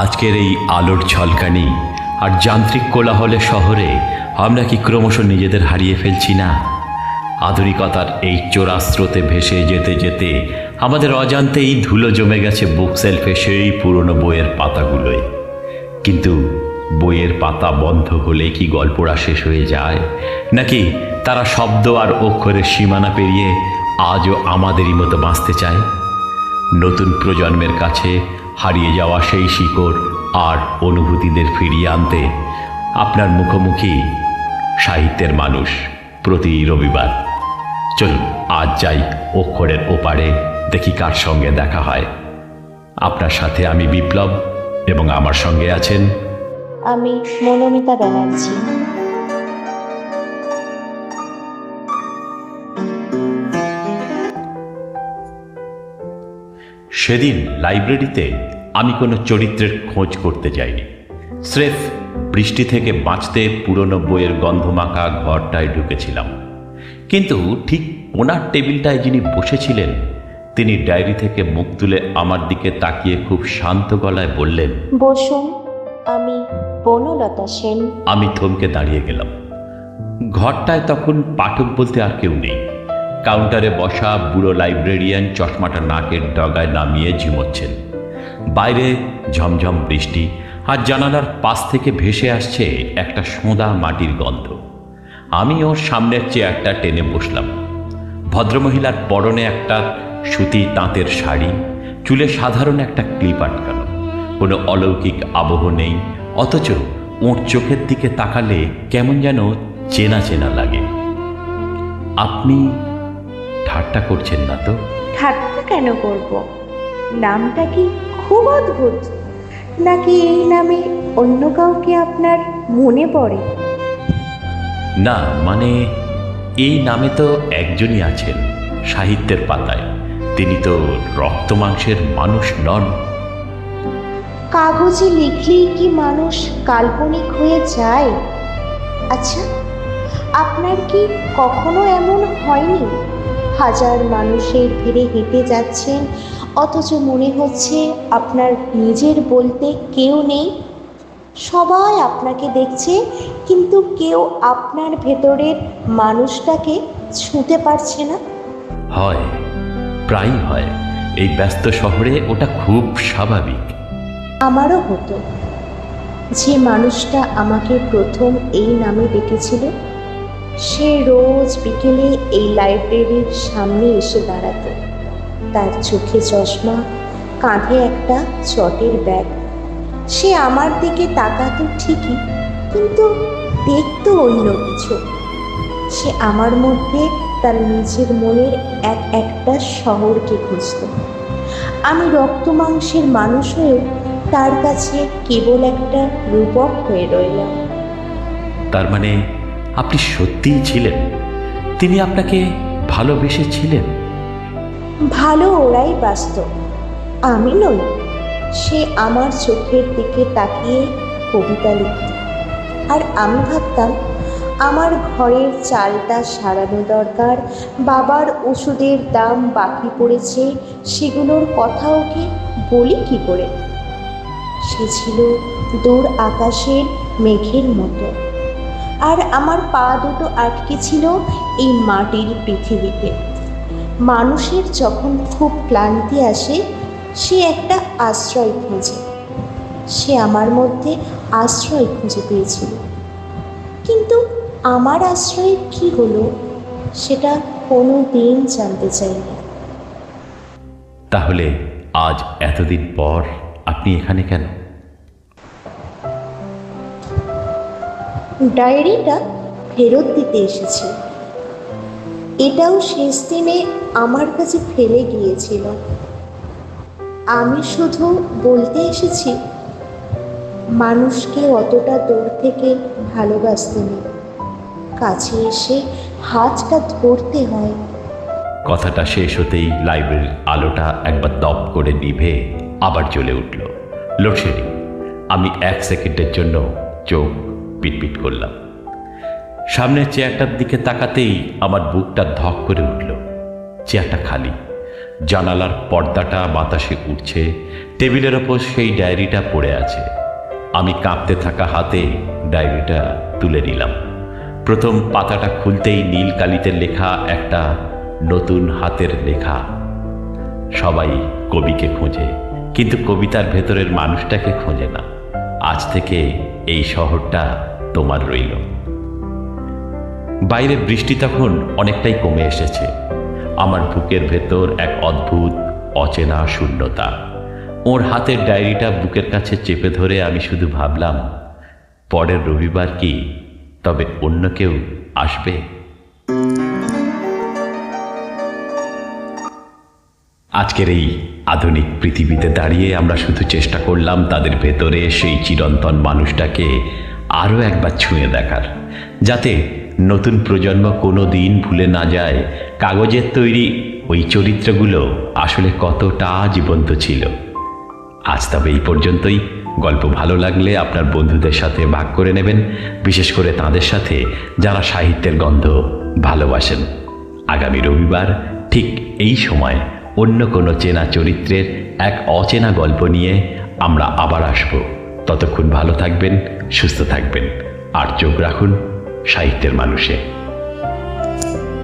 আজকের এই আলোর ঝলকানি আর যান্ত্রিক কোলাহলে শহরে আমরা কি ক্রমশ নিজেদের হারিয়ে ফেলছি না? আধুনিকতার এই চোরা স্রোতে ভেসে যেতে যেতে আমাদের অজান্তেই ধুলো জমে গেছে বুক সেলফে সেই পুরনো বইয়ের পাতাগুলোয়। কিন্তু বইয়ের পাতা বন্ধ হলে কি গল্পটা শেষ হয়ে যায়, নাকি তারা শব্দ আর অক্ষরের সীমানা পেরিয়ে আজও আমাদেরই মতো বাঁচতে চায়? নতুন প্রজন্মের কাছে হারিয়ে যাওয়া সেই শিকড় আর অনুভূতিদের ফিরিয়ে আনতে আপনার মুখোমুখি সাহিত্যের মানুষ প্রতি রবিবার। চলুন আজ যাই অক্ষরের ওপারে, দেখি কার সঙ্গে দেখা হয়। আপনার সাথে আমি বিপ্লব এবং আমার সঙ্গে আছেন আমি মনোমিতা ব্যানার্জি। সেদিন লাইব্রেরিতে আমি কোনো চরিত্রের খোঁজ করতে যাইনি। স্রেফ বৃষ্টি থেকে বাঁচতে পুরনো বইয়ের গন্ধমাখা ঘরটায় ঢুকেছিলাম। কিন্তু ঠিক ওনার টেবিলটায় যিনি বসেছিলেন, তিনি ডায়েরি থেকে মুখ তুলে আমার দিকে তাকিয়ে খুব শান্ত গলায় বললেন, বসুন, আমি বনলতা সেন। আমি থমকে দাঁড়িয়ে গেলাম। ঘরটায় তখন পাঠক বলতে আর কেউ নেই। কাউন্টারে বসা বুড়ো লাইব্রেরিয়ান চশমাটা নাকের ডগায় নামিয়ে ঝিমোচ্ছেন। বাইরে ঝমঝম বৃষ্টি, আর জানালার পাশ থেকে ভেসে আসছে একটা সোঁদা মাটির গন্ধ। আমি ওর সামনের চেয়ারটা টেনে বসলাম। ভদ্রমহিলার পরনে একটা সুতি তাঁতের শাড়ি, চুলে সাধারণ একটা ক্লিপ আটকানো। কোনো অলৌকিক আবহ নেই, অথচ ওর চোখের দিকে তাকালে কেমন যেন চেনা চেনা লাগে। আপনি ঠাট্টা করছেন না তো? ঠাট্টা কেন করব? নামটা কি খুব অদ্ভুত, নাকি এই নামে অন্য কাউকে আপনার মনে পড়ে? না, মানে এই নামে তো একজনই আছেন সাহিত্যের পাতায়। তিনি তো রক্ত মাংসের মানুষ নন। কাগজে লিখলেই কি মানুষ কাল্পনিক হয়ে যায়? আচ্ছা, আপনার কি কখনো এমন হয়নি হাজার মানুষের ভিড়ে হেঁটে যাচ্ছেন, অথচ মনে হচ্ছে আপনার নিজের বলতে কেউ নেই? সবাই আপনাকে দেখছে, কিন্তু কেউ আপনার ভেতরের মানুষটাকে ছুঁতে পারছে না। হয়, প্রায়ই হয়। এই ব্যস্ত শহরে ওটা খুব স্বাভাবিক। আমারও হতো। যে মানুষটা আমাকে প্রথম এই নামে ডেকেছিল, সে রোজ বিকেলে এই লাইব্রেরির সামনে এসে দাঁড়াতো। তার চোখে চশমা, কাঁধে একটা চটের ব্যাগ। সে আমার দিকে তাকাতো ঠিকই, কিন্তু দেখতো অন্য কিছু। সে আমার মধ্যে তার নিজের মনের একটা শহরকে খুঁজত। আমি রক্ত মাংসের মানুষ হয়েও তার কাছে কেবল একটা রূপক হয়ে রইলাম। তার মানে আপনি সত্যিই ছিলেন? তিনি আপনাকে ভালোবেসেছিলেন? ভালো ওরাই বাস্তব, আমি নই। সে আমার চোখের দিকে তাকিয়ে কবিতা লিখত, আর আমি ভাবতাম আমার ঘরের চালটা সারানো দরকার, বাবার ওষুধের দাম বাকি পড়েছে, সেগুলোর কথা ওকে বলি কি করে? সে ছিল দূর আকাশের মেঘের মতো, আর আমার পা দুটো আটকে ছিল এই মাটির পৃথিবীতে। মানুষের যখন খুব ক্লান্তি আসে, সে একটা আশ্রয় খোঁজে। সে আমার মধ্যে আশ্রয় খুঁজে পেয়েছিল, কিন্তু আমার আশ্রয়ের কি হলো সেটা কোনো দিন জানতে চাইনি। তাহলে আজ এতদিন পর আপনি এখানে কেন? ডায়েরিটা ফেরত দিতে এসেছি। এটাও শেষ দিনে আমার কাছে ফেলে গিয়েছিল। আমি শুধু বলতে এসেছি, মানুষকে অতটা দূর থেকে ভালোবাসতে নেই, কাছে এসে হাতটা ধরতে হয়। কথাটা শেষ হতেই লাইব্রেরির আলোটা একবার দপ করে নিভে আবার জ্বলে উঠল। লোডশেডিং। আমি 1 সেকেন্ডের জন্য চোখ পিটপিট করলাম। সামনের চেয়ারটার দিকে তাকাতেই আমার বুকটা ধক করে উঠল। চেয়ারটা খালি, জানালার পর্দাটা বাতাসে উঠছে, টেবিলের ওপর সেই ডায়েরিটা পড়ে আছে। আমি কাঁপতে থাকা হাতে ডায়েরিটা তুলে নিলাম। প্রথম পাতাটা খুলতেই নীল কালিতে লেখা একটা নতুন হাতের লেখা। সবাই কবিকে খোঁজে, কিন্তু কবিতার ভেতরের মানুষটাকে খোঁজে না। আজ থেকে এই শহরটা তোমার রইল। বাইরে বৃষ্টি তখন অনেকটাই কমে এসেছে। আমার বুকের ভেতর এক অদ্ভুত অচেনা শূন্যতা। ওর হাতের ডায়েরিটা বুকের কাছে চেপে ধরে আমি শুধু ভাবলাম, পরের রবিবার কি তবে অন্য কেউ আসবে? আজকের এই আধুনিক পৃথিবীতে দাঁড়িয়ে আমরা শুধু চেষ্টা করলাম তাদের ভেতরে সেই চিরন্তন মানুষটাকে আরও একবার ছুঁয়ে দেখার, যাতে নতুন প্রজন্ম কোনো দিন ভুলে না যায় কাগজের তৈরি ওই চরিত্রগুলো আসলে কতটা জীবন্ত ছিল। আজ তবে এই পর্যন্তই। গল্প ভালো লাগলে আপনার বন্ধুদের সাথে ভাগ করে নেবেন, বিশেষ করে তাদের সাথে যারা সাহিত্যের গন্ধ ভালোবাসেন। আগামী রবিবার ঠিক এই সময় অন্য কোনো চেনা চরিত্রের এক অচেনা গল্প নিয়ে আমরা আবার আসব। ততক্ষণ ভালো থাকবেন, সুস্থ থাকবেন, আর চোখ রাখুন সাহিত্যের মানুষে।